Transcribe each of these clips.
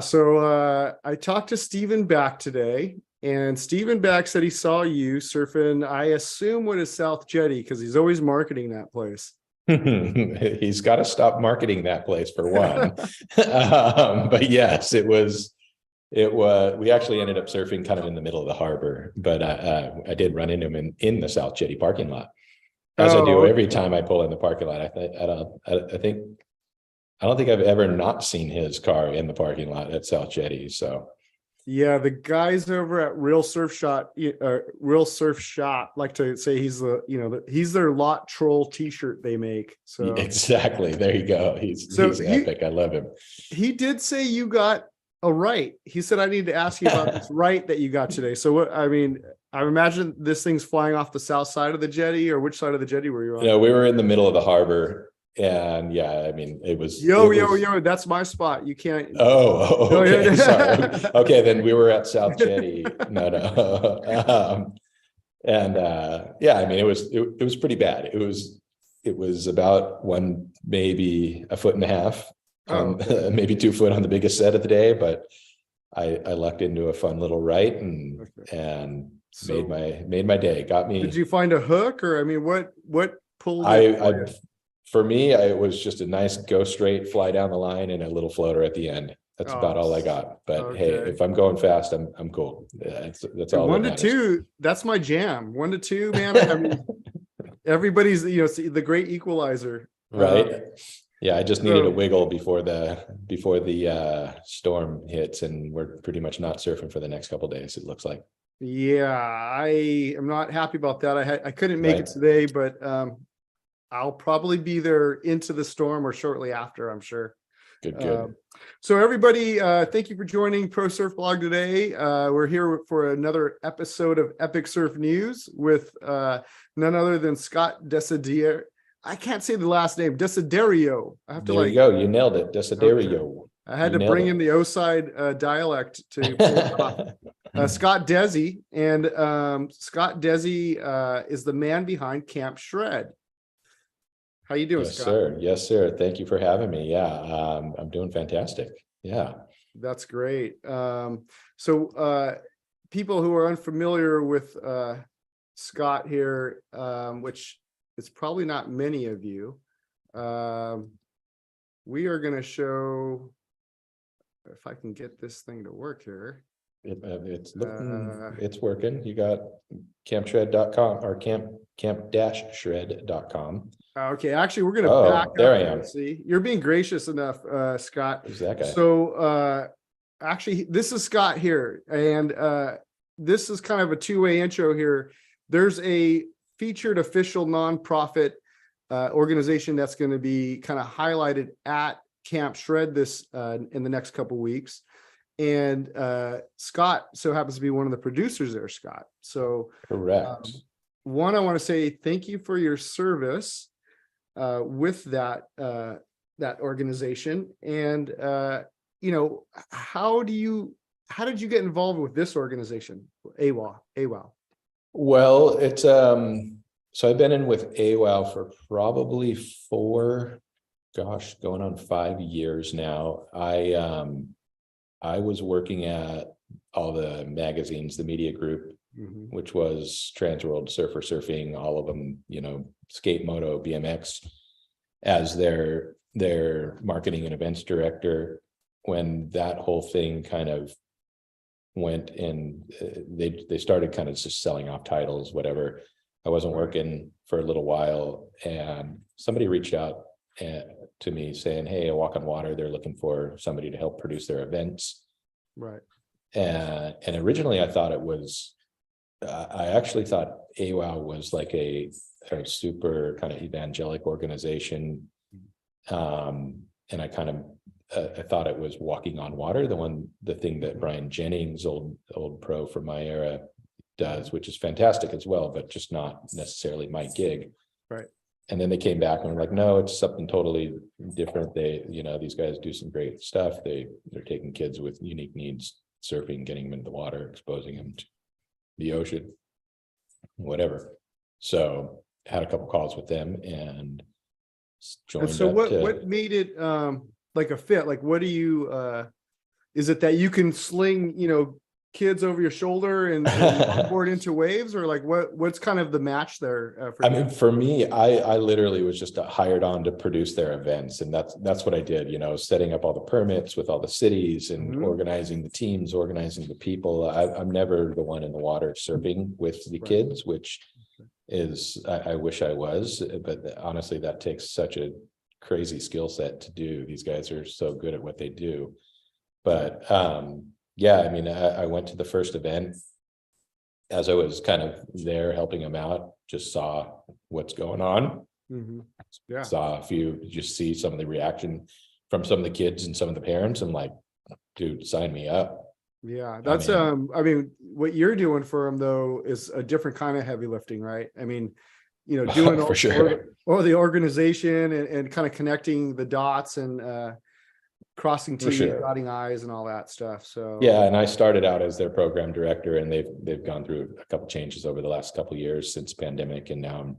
So I talked to Stephen Back today, and Stephen Back said he saw you surfing, I assume, what is South Jetty, because he's always marketing that place. He's got to stop marketing that place for one. But yes, we actually ended up surfing kind of in the middle of the harbor, but I did run into him in the South Jetty parking lot, as I do every time I pull in the parking lot. I don't think I've ever not seen his car in the parking lot at South Jetty. So yeah, the guys over at Real Surf Shop like to say he's he's their lot troll t-shirt they make. So exactly, there you go. He's epic. I love him. He did say you got a right. He said, I need to ask you about this right that you got today. So what, I mean, I imagine this thing's flying off the south side of the jetty, or which side of the jetty were you on? No, we were in the middle of the harbor. And yeah, I mean, it was yo, that's my spot. You can't. Oh, okay. Sorry. Okay, then we were at South Jetty. No. Yeah, I mean, it was pretty bad. It was about maybe a foot and a half, maybe 2 foot on the biggest set of the day, but I lucked into a fun little right and made my day. Got me. Did you find a hook, or I mean, what pulled? For me, it was just a nice go straight, fly down the line, and a little floater at the end. That's about all I got. But hey, if I'm going fast, I'm cool. That's all. 1 to 2. That's my jam. 1 to 2, man. I mean, everybody's the great equalizer, right? Yeah, I just needed a wiggle before the storm hits, and we're pretty much not surfing for the next couple of days. It looks like. Yeah, I am not happy about that. I couldn't make it today, but I'll probably be there into the storm or shortly after, I'm sure. Good. So everybody, thank you for joining Pro Surf Blog today. We're here for another episode of Epic Surf News with none other than Scott Desiderio. I can't say the last name, Desiderio. I have to There you go. You nailed it. Desiderio. Okay. I had to bring in the O-side dialect to pull it off. Scott Desi, and Scott Desi is the man behind Camp Shred. How you doing, Scott? Yes, sir. Thank you for having me. Yeah, I'm doing fantastic. Yeah. That's great. So people who are unfamiliar with Scott here, which is probably not many of you, we are going to show, if I can get this thing to work here. It's working. You got campshred.com or camp-shred.com. Okay, actually, we're going to back up. There I am. See, you're being gracious enough, Scott. Who's that guy? So actually, this is Scott here, and this is kind of a two-way intro here. There's a featured official nonprofit organization that's going to be kind of highlighted at Camp Shred this in the next couple weeks. And Scott so happens to be one of the producers there, Scott. So correct. One, I want to say thank you for your service with that organization. And how did you get involved with this organization, AWOW? Well, it's so I've been in with AWOW for probably going on 5 years now. I was working at all the magazines, the media group, which was Transworld, Surfer Surfing, all of them, Skate, Moto, BMX, as their marketing and events director. When that whole thing kind of went in, they started kind of just selling off titles, whatever. I wasn't working for a little while, and somebody reached out to me saying, hey, a Walk on Water, they're looking for somebody to help produce their events. Right. And originally I thought I actually thought AWOW was like a super kind of evangelic organization. And I kind of I thought it was Walking on Water, the thing that Brian Jennings, old pro from my era, does, which is fantastic as well, but just not necessarily my gig. Right. And then they came back and were like, no, it's something totally different. These guys do some great stuff. They're taking kids with unique needs, surfing, getting them into the water, exposing them to the ocean, whatever. So I had a couple calls with them and joined. So what made it like a fit? Like, what do you is it that you can sling, kids over your shoulder and board into waves, or like what's kind of the match there for I you? mean, for me, I literally was just hired on to produce their events, and that's what I did, setting up all the permits with all the cities and Mhm. organizing the teams, organizing the people. I'm never the one in the water surfing with the kids, which is, I wish I was, but honestly, that takes such a crazy skill set to do. These guys are so good at what they do. But yeah, I mean, I went to the first event as I was kind of there helping them out, just saw what's going on. Mhm. Yeah. Saw if you just see some of the reaction from some of the kids and some of the parents. I'm like, dude, sign me up. Yeah, that's I mean, what you're doing for them though is a different kind of heavy lifting, right? I mean, doing For sure. all the organization and kind of connecting the dots and crossing For T's, sure. dotting I's and all that stuff. So Yeah, and I started out as their program director, and they've gone through a couple changes over the last couple of years since pandemic, and now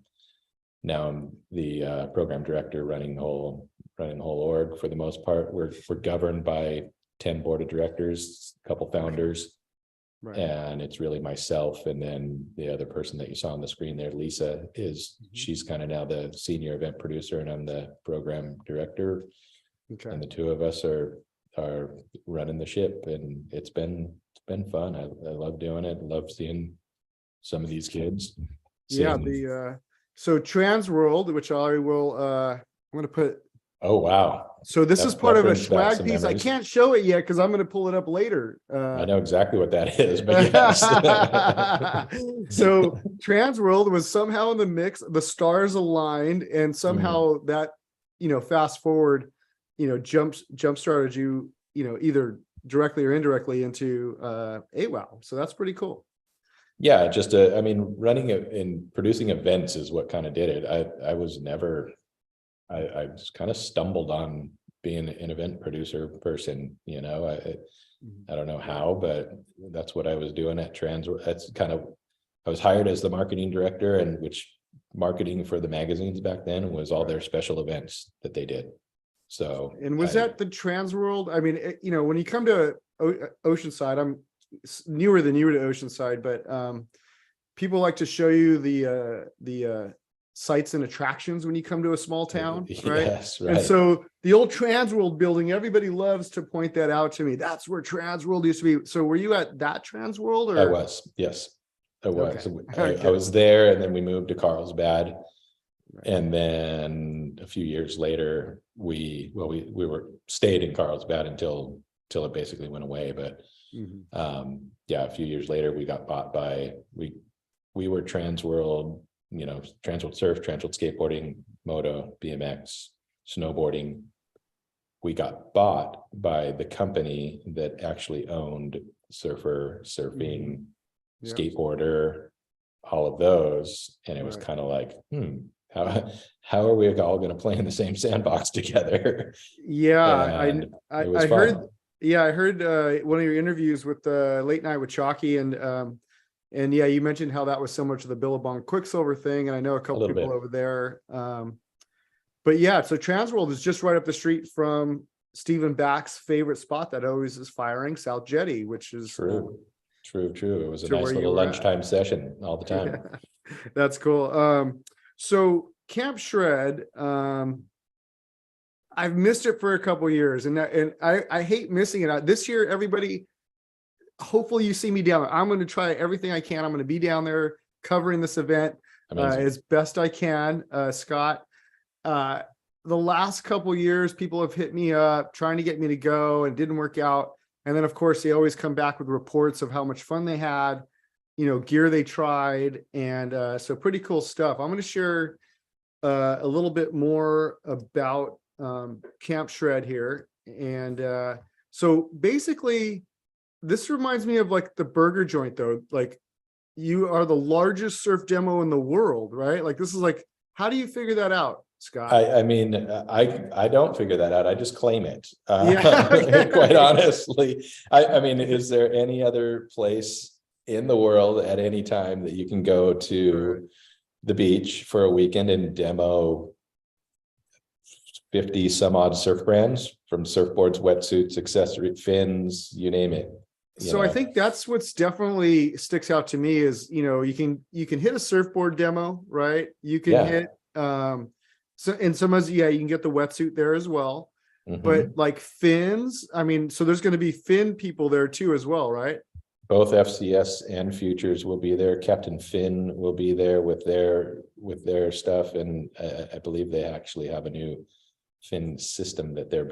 I'm the program director running the whole org for the most part. We're governed by 10 board of directors, a couple founders, right. and it's really myself, and then the other person that you saw on the screen there, Lisa, she's kind of now the senior event producer, and I'm the program director. Okay. And the two of us are running the ship, and it's been fun. I love doing it. Love seeing some of these kids. Yeah, so Trans World, which I will I'm gonna put. Oh wow. So this is part of a brings back swag some piece. I memories. can't show it yet because I'm gonna pull it up later. I know exactly what that is, but yes. So Trans World was somehow in the mix, the stars aligned, and somehow that, fast forward, jump started you, either directly or indirectly into AWOW. So that's pretty cool. Yeah, just I mean, running and producing events is what kind of did it. I was never, I just kind of stumbled on being an event producer person, I don't know how, but that's what I was doing at Trans. That's kind of, I was hired as the marketing director, and which marketing for the magazines back then was all their special events that they did. So, and was that the Trans World? I mean, when you come to Oceanside, I'm newer than you to Oceanside, but people like to show you the sights and attractions when you come to a small town, right? Yes, right. And so the old Trans World building, everybody loves to point that out to me. That's where Trans World used to be. So were you at that Trans World? Or? I was, yes, I was. Okay. I was there, and then we moved to Carlsbad. Right. And then a few years later, we were stayed in Carlsbad until it basically went away. But yeah, a few years later, we got bought by, we were Trans World, Trans World Surf, Trans World Skateboarding, Moto, BMX, snowboarding. We got bought by the company that actually owned Surfer, Surfing, Skateboarder, all of those. And it was kind of like, how are we all going to play in the same sandbox together? Yeah, I heard. Yeah, I heard one of your interviews with Late Night with Chalky, and yeah, you mentioned how that was similar to the Billabong Quicksilver thing, and I know a couple people over there. But yeah, so Trans World is just right up the street from Stephen Back's favorite spot that always is firing, South Jetty, which is true. It was a nice little lunchtime session all the time. Yeah, that's cool. So Camp Shred, I've missed it for a couple of years, and I hate missing it. This year, everybody, hopefully you see me down there. I'm going to try everything I can. I'm going to be down there covering this event as best I can. Scott, the last couple of years, people have hit me up trying to get me to go, and it didn't work out. And then, of course, they always come back with reports of how much fun they had, gear they tried, and so pretty cool stuff. I'm going to share a little bit more about Camp Shred here. And so basically, this reminds me of like the burger joint, though. Like, you are the largest surf demo in the world, right? Like, this is like, how do you figure that out, Scott? I mean, I don't figure that out. I just claim it. Quite honestly. I mean, is there any other place in the world at any time that you can go to the beach for a weekend and demo 50 some odd surf brands, from surfboards, wetsuits, accessory, fins, you name it. So I think that's what's definitely sticks out to me is, you can hit a surfboard demo, right? You can hit, so in some ways, you can get the wetsuit there as well. But like fins, I mean, so there's going to be fin people there too as well, right? Both FCS and Futures will be there. Captain Finn will be there with their stuff, and I believe they actually have a new fin system that they're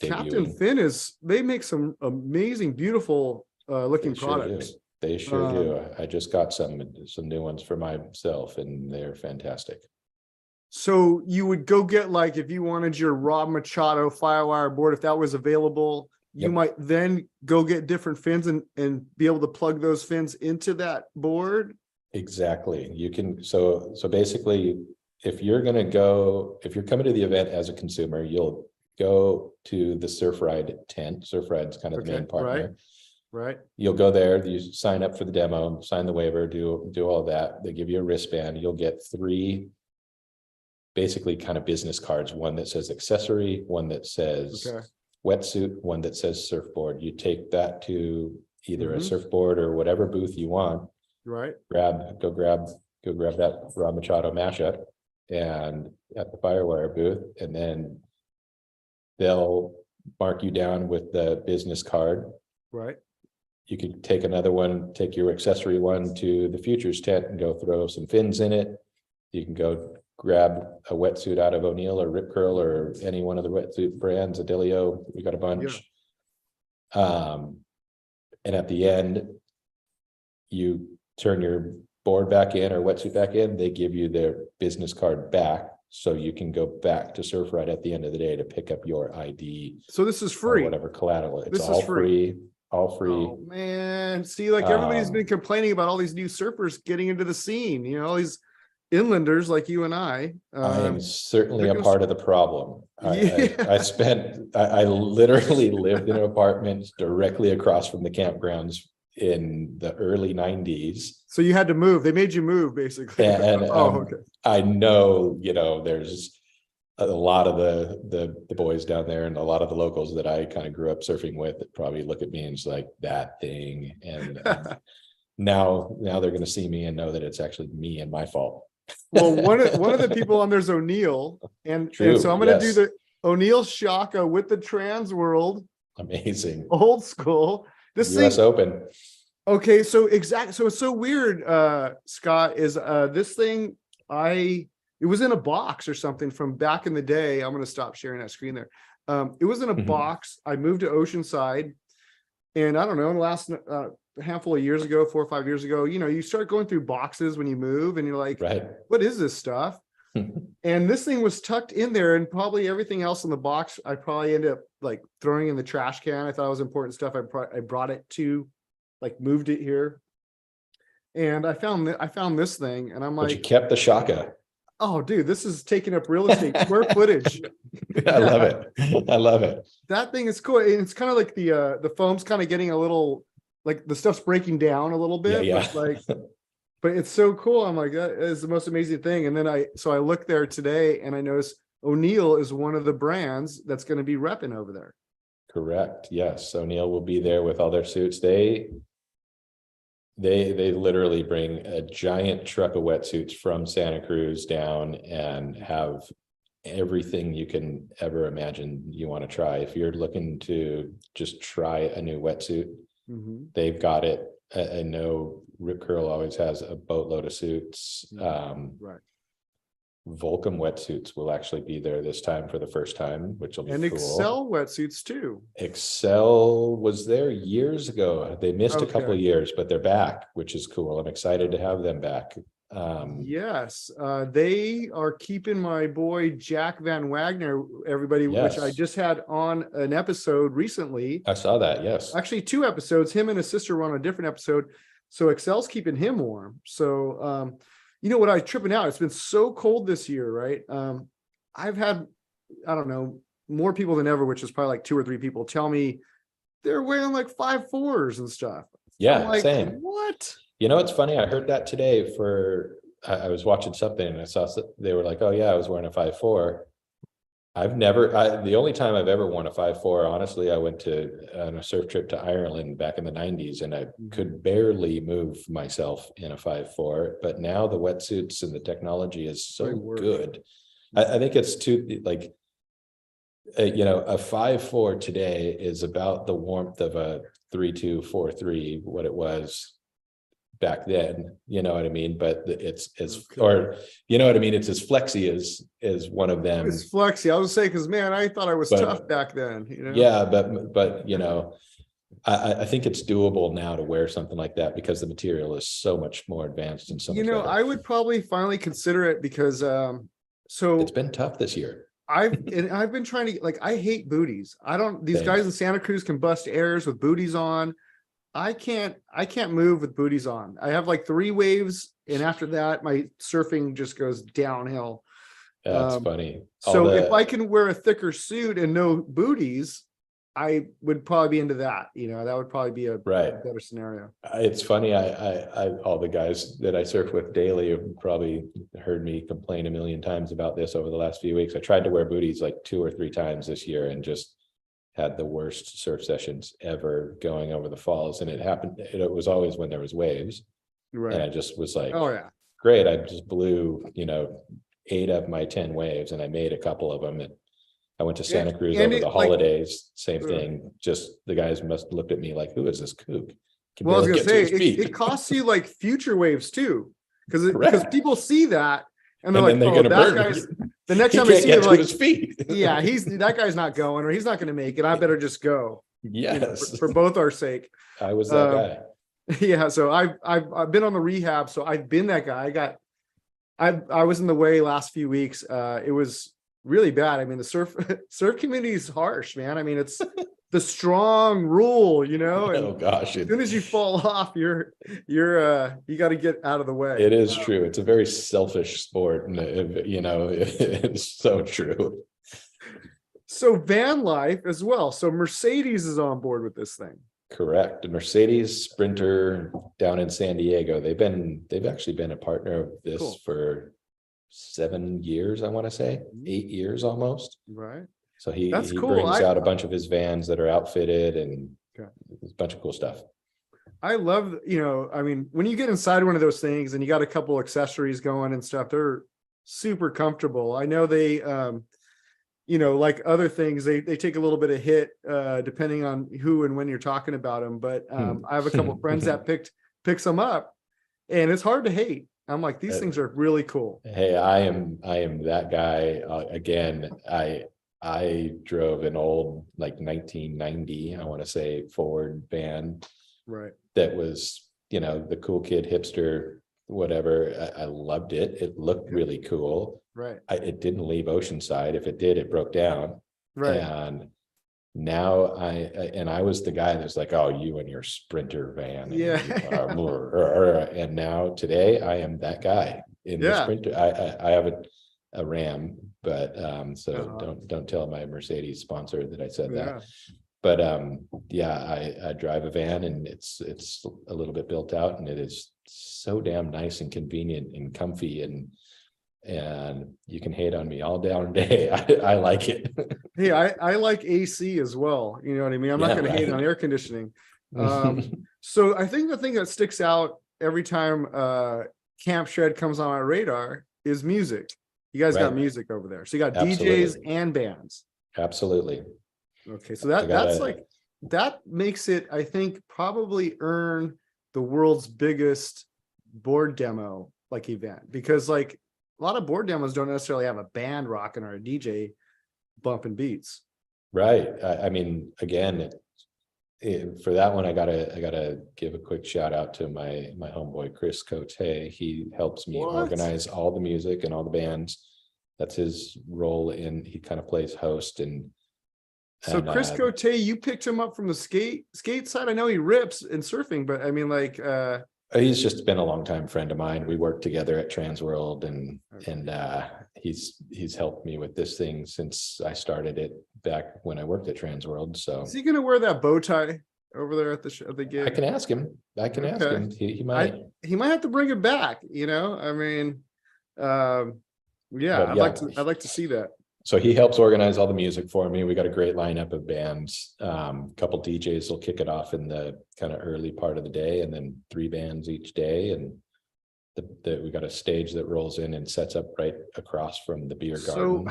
Captain debuting. Finn they make some amazing, beautiful looking products. They sure do. I just got some new ones for myself, and they're fantastic. So you would go get, like, if you wanted your Rob Machado Firewire board, if that was available, you might then go get different fins and be able to plug those fins into that board. Exactly. You can, so basically, if you're coming to the event as a consumer, you'll go to the Surf Ride tent. Surf Ride's kind of the main partner. Right. You'll go there, you sign up for the demo, sign the waiver, do all that. They give you a wristband. You'll get 3 basically kind of business cards, one that says accessory, one that says wetsuit, one that says surfboard. You take that to either a surfboard or whatever booth you want. Right. Go grab that Rob Machado mashup and at the Firewire booth, and then they'll mark you down with the business card. Right. You could take another one, take your accessory one to the Futures tent and go throw some fins in it. You can go grab a wetsuit out of O'Neill or Rip Curl or any one of the wetsuit brands, Desiderio, we got a bunch. And at the end, you turn your board back in or wetsuit back in, they give you their business card back, so you can go back to Surf Ride at the end of the day to pick up your ID. So this is free. Whatever collateral. It's this all is free. All free. Oh man. See, like, everybody's been complaining about all these new surfers getting into the scene, all these inlanders like you and I am certainly a part of the problem. I literally lived in an apartment directly across from the campgrounds in the early 90s. So you had to move. They made you move, basically. I know, there's a lot of the boys down there and a lot of the locals that I kind of grew up surfing with that probably look at me and it's like, that thing. And now they're going to see me and know that it's actually me and my fault. Well, one of the people on there's O'Neill, and so I'm going to do the O'Neill Shaka with the Trans World. Amazing. Old school. This US thing, Open. Okay, so so it's so weird, Scott, is this thing, it was in a box or something from back in the day. I'm going to stop sharing that screen there. It was in a box. I moved to Oceanside, and I don't know, in the last handful of years ago, 4 or 5 years ago, you start going through boxes when you move and you're like, what is this stuff? And this thing was tucked in there, and probably everything else in the box I probably ended up like throwing in the trash can. I thought it was important stuff. I brought it to, like, moved it here, and I found this thing, and I'm like, but you kept the Shaka. Oh dude, this is taking up real estate, square footage. I love it. That thing is cool. It's kind of like the foam's kind of getting a little, like, the stuff's breaking down a little bit, but it's so cool. I'm like, that is the most amazing thing. And then I looked there today and I noticed O'Neill is one of the brands that's going to be repping over there. Correct. Yes. O'Neill will be there with all their suits. They literally bring a giant truck of wetsuits from Santa Cruz down and have everything you can ever imagine you want to try. If you're looking to just try a new wetsuit, they've got it. I know Rip Curl always has a boatload of suits. Volcom wetsuits will actually be there this time for the first time, which will be cool. And Excel wetsuits too. Excel was there years ago. They missed a couple of years, but they're back, which is cool. I'm excited to have them back. Yes, they are keeping my boy Jack Van Wagner, everybody, which I just had on an episode recently. I saw that. Yes, actually 2 episodes. Him and his sister were on a different episode, so Excel's keeping him warm. So what I tripping out, it's been so cold this year, right? I've had, I don't know, more people than ever, which is probably like 2 or 3 people, tell me they're wearing like 5.4s and stuff. Yeah, I'm like, same. What? It's funny. I heard that today I was watching something and I saw they were like, oh yeah, I was wearing a 5.4. The only time I've ever worn a 5.4, honestly, I went on a surf trip to Ireland back in the 90s, and I could barely move myself in a 5.4, but now the wetsuits and the technology is so good. I think it's too, like, a 5.4 today is about the warmth of a 3.2, 4.3, what it was back then, you know what I mean? But it's or you know what I mean, it's as flexy as one of them. It's flexy. I was saying, because man, I thought I was tough back then, Yeah, but I think it's doable now to wear something like that, because the material is so much more advanced and so much better. I would probably finally consider it, because so it's been tough this year. I've been trying to, like, I hate booties. These guys in Santa Cruz can bust airs with booties on. I can't move with booties on. I have like 3 waves, and after that, my surfing just goes downhill. That's funny. So if I can wear a thicker suit and no booties, I would probably be into that. That would probably be a better scenario. It's funny. I all the guys that I surf with daily have probably heard me complain a million times about this over the last few weeks. I tried to wear booties like 2 or 3 times this year, and just had the worst surf sessions ever going over the falls. And it happened, it was always when there was waves. Right. And I just was like, oh yeah, great. I just blew, 8 of my 10 waves, and I made a couple of them. And I went to Santa Cruz over the holidays, same thing. Just the guys must looked at me like, who is this kook? Well, I was gonna say, it costs you like future waves too. Because people see that and they're like, oh, that guy's, the next time I see him, like, his feet. Yeah, that guy's not going, or he's not going to make it. I better just go. Yes, for both our sake. I was that guy. Yeah, so I've been on the rehab, so I've been that guy. I was in the way last few weeks. It was really bad. I mean, the surf community is harsh, man. I mean, it's the strong rule, and oh gosh, as soon as you fall off, you got to get out of the way. It is true. It's a very selfish sport, and it's so true. So van life as well. So Mercedes is on board with this thing. Correct. The Mercedes Sprinter down in San Diego. They've actually been a partner of this for 7 years, I want to say 8 years almost. Right. So he brings out a bunch of his vans that are outfitted, and a bunch of cool stuff. I love, I mean, when you get inside one of those things and you got a couple accessories going and stuff, they're super comfortable. I know they, like other things, they take a little bit of hit depending on who and when you're talking about them. But I have a couple of friends that picks them up, and it's hard to hate. I'm like, these things are really cool. Hey, I am that guy. Again, I drove an old, like 1990, I want to say, Ford van. Right. That was, the cool kid hipster, whatever. I loved it. It looked really cool. Right. It didn't leave Oceanside. If it did, it broke down. Right. And now I was the guy that's like, oh, you and your Sprinter van. Yeah. And now today I am that guy in the Sprinter. I have a Ram, but don't tell my Mercedes sponsor that I said that. But I drive a van, and it's a little bit built out, and it is so damn nice and convenient and comfy, and you can hate on me all damn day. I like it. Hey, I like AC as well. You know what I mean? I'm not going to hate on air conditioning. So I think the thing that sticks out every time Camp Shred comes on our radar is music. You guys got music over there. So you got DJs and bands. Absolutely. Okay. So that makes it, I think, probably earn the world's biggest board demo like event, because like a lot of board demos don't necessarily have a band rocking or a DJ bumping beats. Right. I mean, again, for that one, I gotta give a quick shout out to my homeboy Chris Cote. He helps me organize all the music and all the bands. That's his role he kind of plays host. So Chris Cote, you picked him up from the skate side. I know he rips in surfing, but I mean, like he's just been a longtime friend of mine. We worked together at Transworld, and he's helped me with this thing since I started it back when I worked at Transworld. So is he going to wear that bow tie over there at the gig? I can ask him. Ask him. He might. He might have to bring it back. I mean, I'd like to see that. So he helps organize all the music for me. We got a great lineup of bands. Couple DJs will kick it off in the kind of early part of the day, and then 3 bands each day. And we got a stage that rolls in and sets up right across from the beer garden.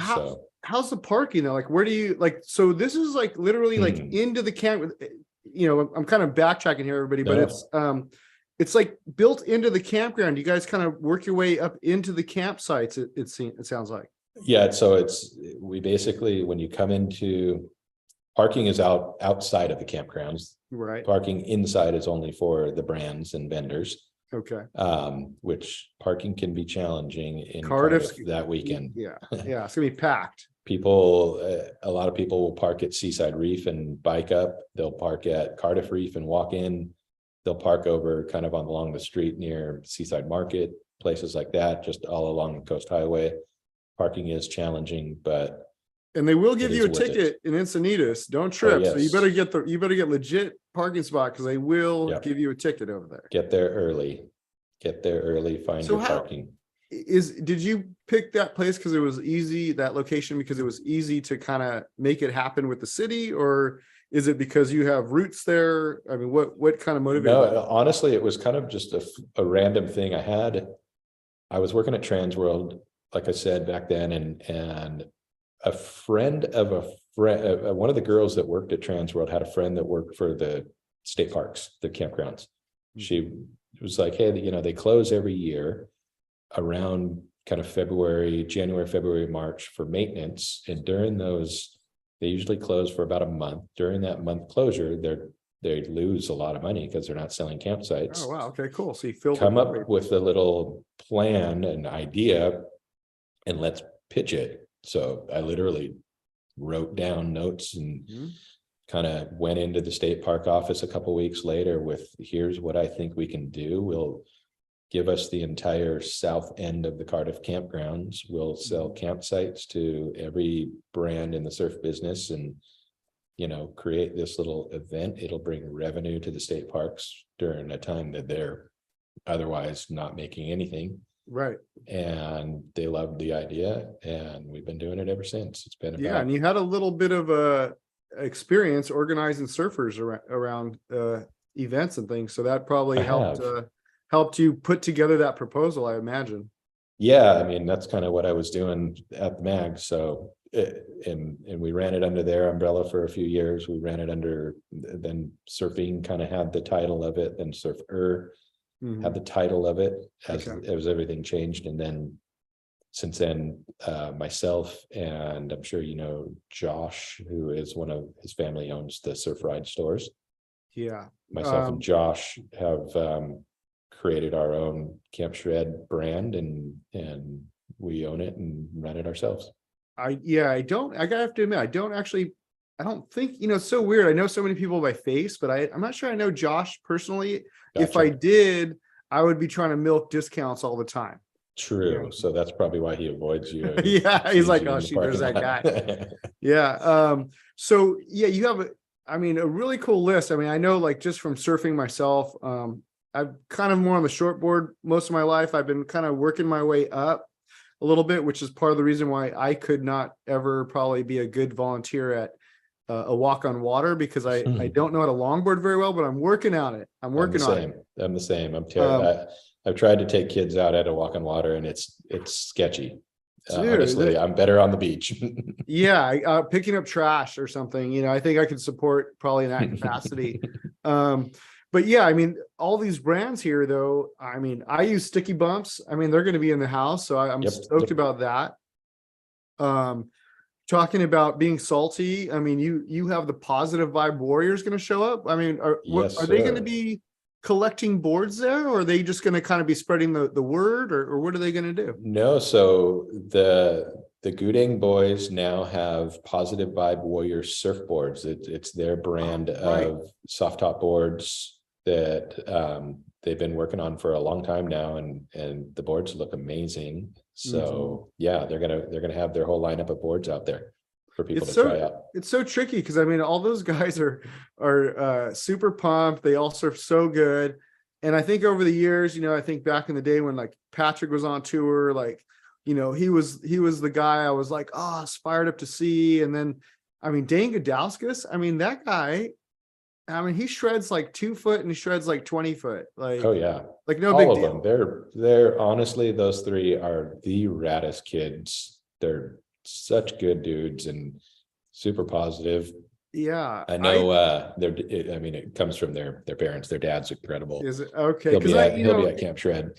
How's the parking though? Like, where do you like? So this is like literally like into the camp. You know, I'm kind of backtracking here, everybody, but it's like built into the campground. You guys kind of work your way up into the campsites. It sounds like. Yeah, so we basically, when you come into, parking is outside of the campgrounds. Right. Parking inside is only for the brands and vendors. Okay. Which parking can be challenging in Cardiff that weekend. Yeah, it's gonna be packed. A lot of people will park at Seaside Reef and bike up. They'll park at Cardiff Reef and walk in. They'll park over kind of along the street near Seaside Market, places like that, just all along the Coast Highway. Parking is challenging, but and they will give you a ticket in Encinitas. Don't trip. Yes. So you better get legit parking spot, because they will give you a ticket over there. Get there early. Find your parking. Did you pick that place because it was easy, that location because it was easy to kind of make it happen with the city, or is it because you have roots there? I mean, what kind of motivated that? No, honestly, it was kind of just a random thing. I was working at Transworld, like I said back then, and a friend of a friend, one of the girls that worked at Transworld had a friend that worked for the state parks, the campgrounds. She was like, hey, they close every year around kind of January, February, March for maintenance. And during those, they usually close for about a month. During that month closure, they lose a lot of money because they're not selling campsites. Oh, wow. Okay, cool. So you come up with a little plan, an idea, and let's pitch it. So I literally wrote down notes and kind of went into the state park office a couple of weeks later with, here's what I think we can do. We'll give us the entire south end of the Cardiff campgrounds. We'll sell campsites to every brand in the surf business and, create this little event. It'll bring revenue to the state parks during a time that they're otherwise not making anything. Right. And they loved the idea, and we've been doing it ever since. It's been and you had a little bit of experience organizing surfers around events and things, so that probably helped you put together that proposal, I imagine. Yeah, I mean, that's kind of what I was doing at the mag. So and we ran it under their umbrella for a few years. We ran it under, then Surfing kind of had the title of it, then Surfer had the title of it as everything changed. And then since then, myself and I'm sure Josh, who is one of his family owns the Surf Ride stores. Yeah. Myself and Josh have created our own Camp Shred brand, and we own it and run it ourselves. I gotta have to admit, I don't think, it's so weird. I know so many people by face, but I'm not sure I know Josh personally. Gotcha. If I did, I would be trying to milk discounts all the time. True. Yeah. So that's probably why he avoids you. Yeah. He's like, oh, there's that guy. Yeah. So yeah, you have a really cool list. I mean, I know, like, just from surfing myself, I'm kind of more on the shortboard most of my life. I've been kind of working my way up a little bit, which is part of the reason why I could not ever probably be a good volunteer at a walk on water, because I don't know how to longboard very well, but I'm working on it. I'm the same. I've tried to take kids out at a walk on water, and it's sketchy. Honestly, I'm better on the beach. Yeah, picking up trash or something. I think I could support probably in that capacity. But yeah, I mean, all these brands here, though, I mean, I use Sticky Bumps. I mean, they're going to be in the house, so I'm stoked about that. Talking about being salty, I mean, you have the Positive Vibe Warriors going to show up. I mean, are they going to be collecting boards there, or are they just going to kind of be spreading the word, or what are they going to do? No, so the Gudang boys now have Positive Vibe Warrior Surfboards. It's their brand of soft top boards that they've been working on for a long time now, and the boards look amazing. So yeah, they're gonna have their whole lineup of boards out there for people to try out. It's so tricky because, I mean, all those guys are super pumped. They all surf so good. And I think over the years, I think back in the day when, like, Patrick was on tour, like he was the guy I was like, oh, I was fired up to see. And then, I mean, Dane Gudauskas, I mean, that guy, I mean, he shreds like 2 foot and he shreds like 20 foot. Like, Oh yeah. like no All big of deal. them. They're honestly, those three are the raddest kids. They're such good dudes and super positive. Yeah. I know I mean, it comes from their parents. Their dad's incredible. Is it okay? He'll Because be at Camp Shred.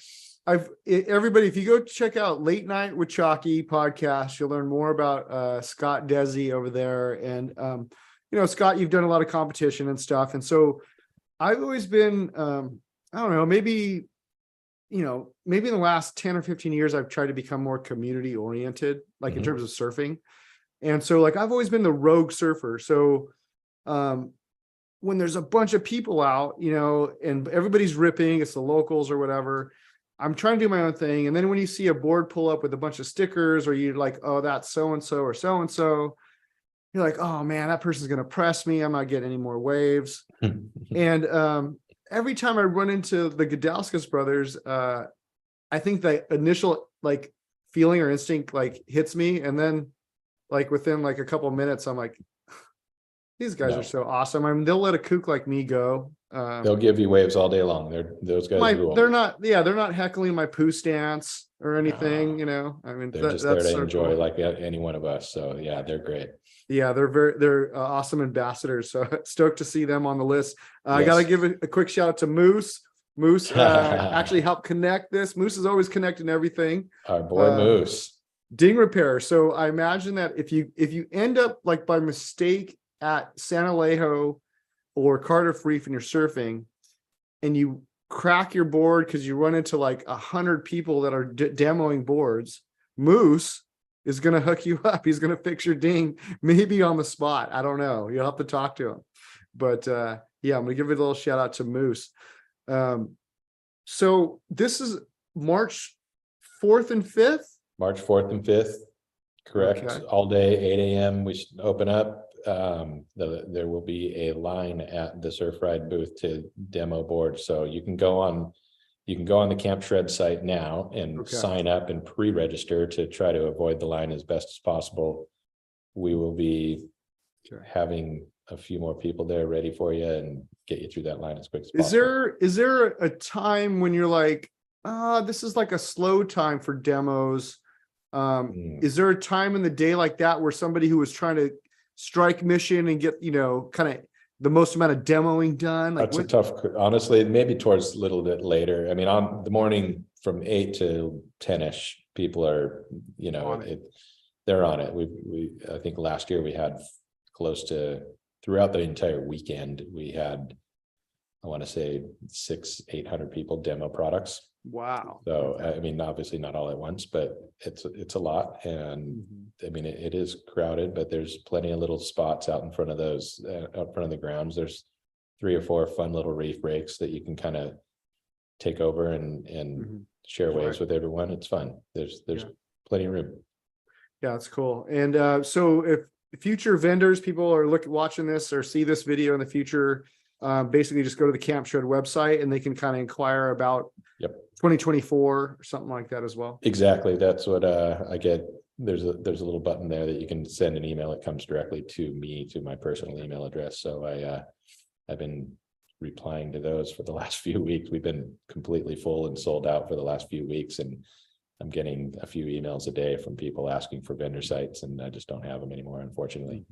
Everybody, if you go check out Late Night with Chalky podcast, you'll learn more about Scott Desi over there. And Scott, you've done a lot of competition and stuff. And so I've always been I don't know, maybe in the last 10 or 15 years, I've tried to become more community oriented, like in terms of surfing. And so like I've always been the rogue surfer. So when there's a bunch of people out, and everybody's ripping, it's the locals or whatever, I'm trying to do my own thing. And then when you see a board pull up with a bunch of stickers, or you're like, oh, that's so-and-so or so-and-so, you're like, oh man, that person's going to press me. I'm not getting any more waves. And every time I run into the Gudauskas brothers, I think the initial like feeling or instinct like hits me. And then like within like a couple of minutes, I'm like, these guys are so awesome. I mean, they'll let a kook like me go. They'll give you waves all day long. Those guys rule. They're not heckling my poo stance or anything, I mean, they're just there to enjoy cool. Like any one of us. So yeah, they're great. Yeah, they're awesome ambassadors. So stoked to see them on the list. I got to give a quick shout out to Moose. Moose actually helped connect this. Moose is always connecting everything. Our boy Moose. Ding repair. So I imagine that if you end up like by mistake at San Alejo or Cardiff Reef and you're surfing and you crack your board because you run into like 100 people that are demoing boards, Moose is going to hook you up. He's going to fix your ding, maybe on the spot. I don't know. You'll have to talk to him. But I'm going to give it a little shout out to Moose. So this is March 4th and 5th? March 4th and 5th. Correct. Okay. All day, 8 a.m. We should open up. There will be a line at the Surf Ride booth to demo boards. So you can go on the Camp Shred site now and sign up and pre-register to try to avoid the line as best as possible. We will be having a few more people there ready for you and get you through that line as quick as possible. Is there a time when you're like, this is like a slow time for demos? Is there a time in the day like that where somebody who was trying to strike mission and get, kind of the most amount of demoing done? Like that's a tough, honestly, maybe towards a little bit later. I mean, on the morning from 8 to 10ish, people are, they're on it. I think last year we had close to, throughout the entire weekend, we had, I want to say 600-800 people demo products. Wow. So, I mean, obviously not all at once, but it's a lot. And I mean, it is crowded, but there's plenty of little spots out in front of those, out front of the grounds. There's 3 or 4 fun little reef breaks that you can kind of take over and share waves with everyone. It's fun. There's plenty of room. Yeah, it's cool. And so if future vendors, people are watching this or see this video in the future, basically just go to the Camp Shred website and they can kind of inquire about 2024 or something like that as well. Exactly. That's what I get. There's a little button there that you can send an email. It comes directly to me, to my personal email address. So I've been replying to those for the last few weeks. We've been completely full and sold out for the last few weeks, and I'm getting a few emails a day from people asking for vendor sites, and I just don't have them anymore, unfortunately.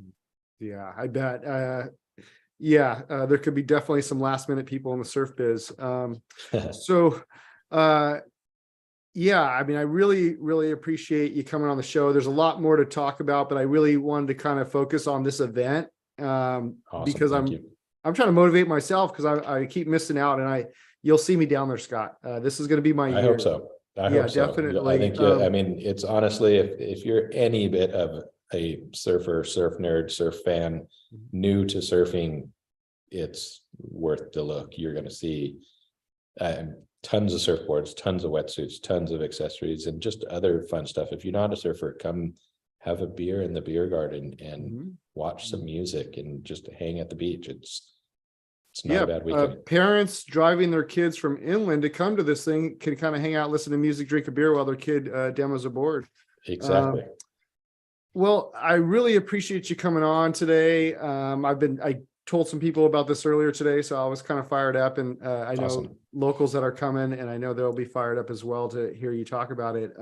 Yeah, I bet. There could be definitely some last minute people in the surf biz. I mean, I really, really appreciate you coming on the show. There's a lot more to talk about, but I really wanted to kind of focus on this event Awesome. Because I'm trying to motivate myself because I keep missing out, and you'll see me down there, Scott. This is going to be my year. I hope so. I hope so. Definitely. I think, I mean, it's honestly, if you're any bit of a surfer, surf nerd, surf fan, new to surfing, it's worth the look. You're going to see tons of surfboards, tons of wetsuits, tons of accessories, and just other fun stuff. If you're not a surfer, come have a beer in the beer garden and watch some music and just hang at the beach. It's not a bad weekend. Parents driving their kids from inland to come to this thing can kind of hang out, listen to music, drink a beer while their kid demos a board. Exactly. Well, I really appreciate you coming on today. I told some people about this earlier today, so I was kind of fired up, and I know Awesome. locals that are coming, and I know they'll be fired up as well to hear you talk about it.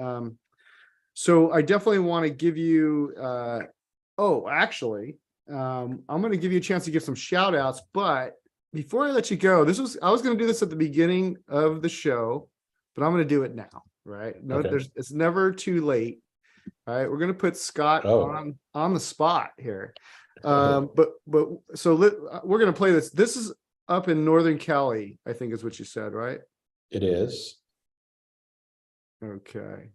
So I definitely want to give you, I'm going to give you a chance to give some shout outs, but before I let you go, I was going to do this at the beginning of the show, but I'm going to do it now, right? No, Okay. it's never too late. All right, we're going to put Scott on the spot here. But so we're going to play this. This is up in Northern Cali, I think is what you said, right? It is. Okay.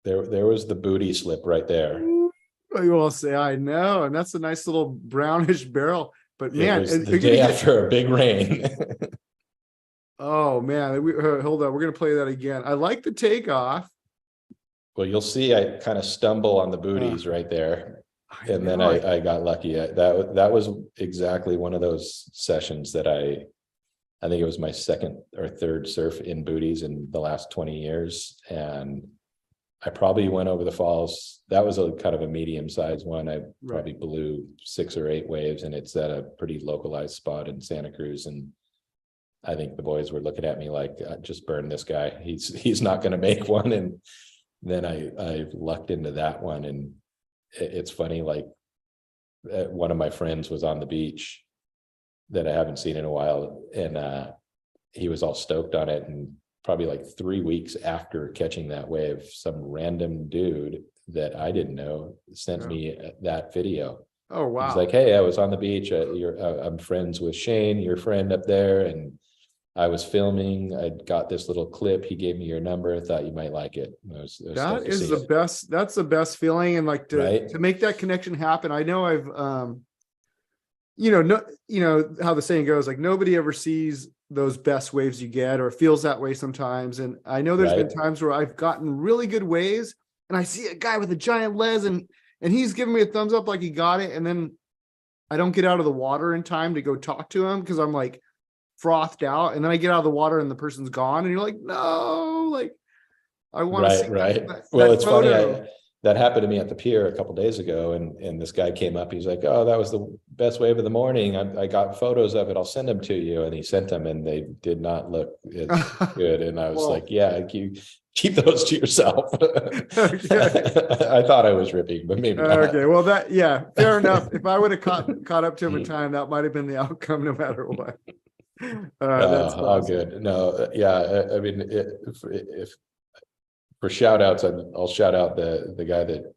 There was the booty slip right there. You will say, I know, and that's a nice little brownish barrel. But man, it was the day after a big rain. Oh man, hold on, we're going to play that again. I like the takeoff. Well, you'll see I kind of stumble on the booties right there. And then I got lucky. That was exactly one of those sessions that I think it was my second or third surf in booties in the last 20 years. And I probably went over the falls. That was a kind of a medium sized one. I probably blew 6 or 8 waves, and it's at a pretty localized spot in Santa Cruz. And I think the boys were looking at me like, just burn this guy. He's not going to make one. And then I lucked into that one. And it's funny, like one of my friends was on the beach that I haven't seen in a while, and he was all stoked on it. And probably like 3 weeks after catching that wave, some random dude that I didn't know sent me that video. Oh wow! He's like, "Hey, I was on the beach. I'm friends with Shane, your friend up there, and I was filming. I got this little clip. He gave me your number. I thought you might like it." That is the best. That's the best feeling, and like to make that connection happen. I know I've, how the saying goes, like nobody ever sees those best waves you get, or feels that way sometimes. And I know there's been times where I've gotten really good waves, and I see a guy with a giant les, and he's giving me a thumbs up like he got it, and then I don't get out of the water in time to go talk to him because I'm like frothed out, and then I get out of the water and the person's gone, and you're like, no, like I want to see well, it's photo. Funny, that happened to me at the pier a couple days ago, and this guy came up, he's like, "Oh, that was the best wave of the morning. I got photos of it, I'll send them to you." And he sent them, and they did not look as good. And I was like, yeah, keep those to yourself. I thought I was ripping, but maybe not. Okay, well, fair enough. If I would have caught up to him in time, that might have been the outcome no matter what. That's all good. No, I mean, if for shout outs, I'll shout out the guy that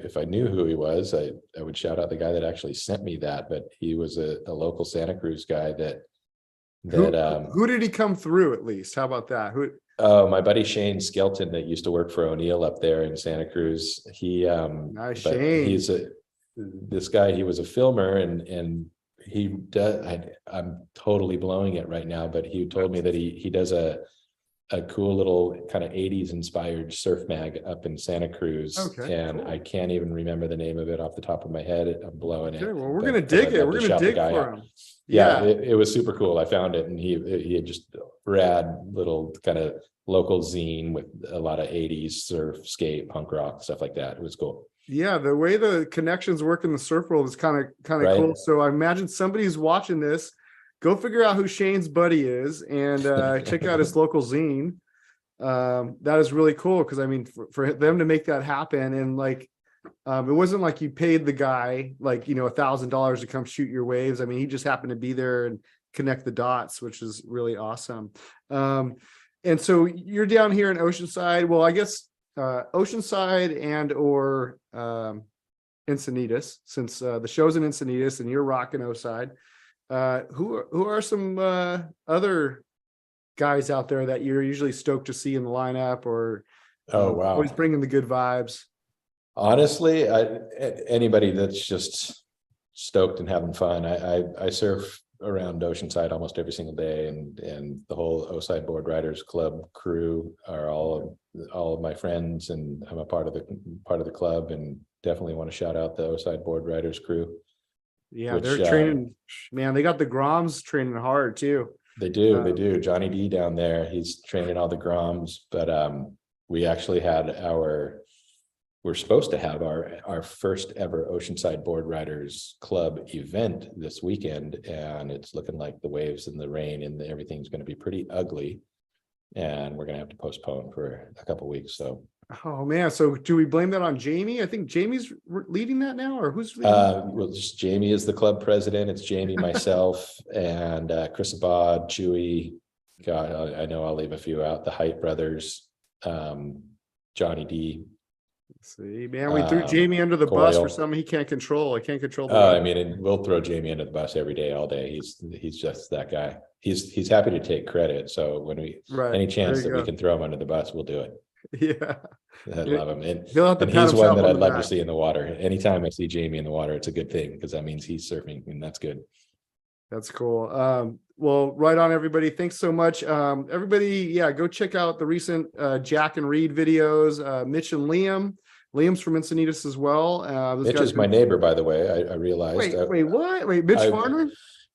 if I knew who he was, I would shout out the guy that actually sent me that. But he was a local Santa Cruz guy who did he come through at least? How about that? My buddy Shane Skelton that used to work for O'Neill up there in Santa Cruz. Nice Shane. This guy, he was a filmer, and he does, I'm totally blowing it right now, but he told me that he does a cool little kind of 80s inspired surf mag up in Santa Cruz. And I can't even remember the name of it off the top of my head. I'm blowing it. Well, we're going to dig it. We're going to dig for him. Yeah, it was super cool. I found it, and he had just rad little kind of local zine with a lot of 80s surf, skate, punk rock, stuff like that. It was cool. Yeah, the way the connections work in the surf world is kind of cool. So I imagine somebody's watching this. Go figure out who Shane's buddy is, and check out his local zine. That is really cool, because I mean, for them to make that happen, and like, it wasn't like you paid the guy like $1,000 to come shoot your waves. I mean, he just happened to be there and connect the dots, which is really awesome. And so you're down here in Oceanside. Well, I guess Oceanside and or Encinitas, since the show's in Encinitas and you're rocking Oside. Who are some other guys out there that you're usually stoked to see in the lineup, or always bringing the good vibes? Honestly, anybody that's just stoked and having fun. I surf around Oceanside almost every single day, and the whole Oside Board Riders Club crew are all of my friends, and I'm a part of the club, and definitely want to shout out the Oside Board Riders crew. Yeah, which, they're training, man, they got the Groms training hard too. They do. Johnny D down there, he's training all the Groms, but we actually had we're supposed to have our first ever Oceanside Board Riders Club event this weekend, and it's looking like the waves and the rain and everything's going to be pretty ugly, and we're going to have to postpone for a couple weeks. So, oh man, so do we blame that on Jamie? I think Jamie's leading that now, or who's leading? Well, just Jamie is the club president. It's Jamie, myself, and Chris Abad, Chewy. God, I know I'll leave a few out. The Height brothers, Johnny D. See, man, we threw Jamie under the bus for something he can't control. I can't control the I mean, we'll throw Jamie under the bus every day, all day. He's just that guy. He's happy to take credit. So when any chance that we can throw him under the bus, we'll do it. Yeah, I love him. And he's one that I'd love to see in the water. Anytime I see Jamie in the water, it's a good thing, because that means he's surfing, and that's good. That's cool. Well, right on, everybody. Thanks so much. Everybody, yeah, go check out the recent Jack and Reed videos. Mitch and Liam. Liam's from Encinitas as well. Mitch is my neighbor, by the way. I realized. Wait, what? Wait, Mitch Farner?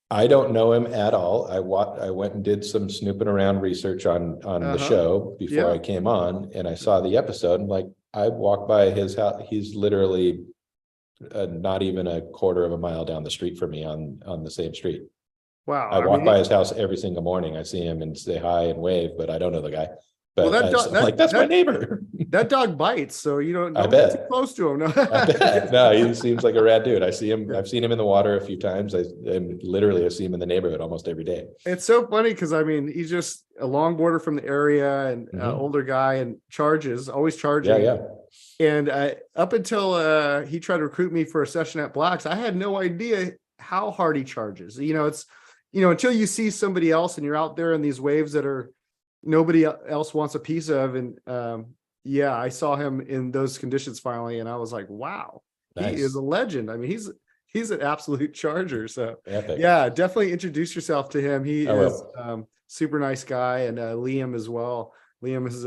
I don't know him at all. I went and did some snooping around research on the show before I came on, and I saw the episode, and like, I walked by his house. He's literally not even a quarter of a mile down the street from me on the same street. Wow. I walk by his house every single morning. I see him and say hi and wave, but I don't know the guy. But that's my neighbor. That dog bites, so you don't bet. Get too close to him. No. I bet. No, he seems like a rad dude. I see him. I've seen him in the water a few times. I see him in the neighborhood almost every day. It's so funny because I mean, he's just a longboarder from the area and older guy, and always charging. Yeah. And up until he tried to recruit me for a session at Black's, I had no idea how hard he charges. It's until you see somebody else and you're out there in these waves that are nobody else wants a piece of. And I saw him in those conditions finally, and I was like, wow, nice. He is a legend. I mean, he's an absolute charger. So epic. Yeah, definitely introduce yourself to him. He is super nice guy, and Liam as well. Liam is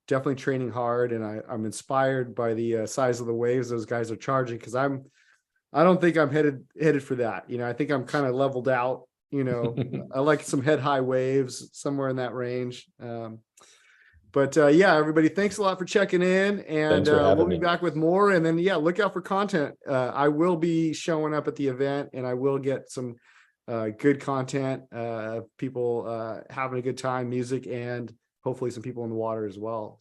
definitely training hard, and I'm inspired by the size of the waves those guys are charging, because I don't think I'm headed for that. I think I'm kind of leveled out. I like some head high waves somewhere in that range. But everybody, thanks a lot for checking in, and we'll be back with more. And then, look out for content. I will be showing up at the event, and I will get some good content, people having a good time, music, and hopefully some people in the water as well.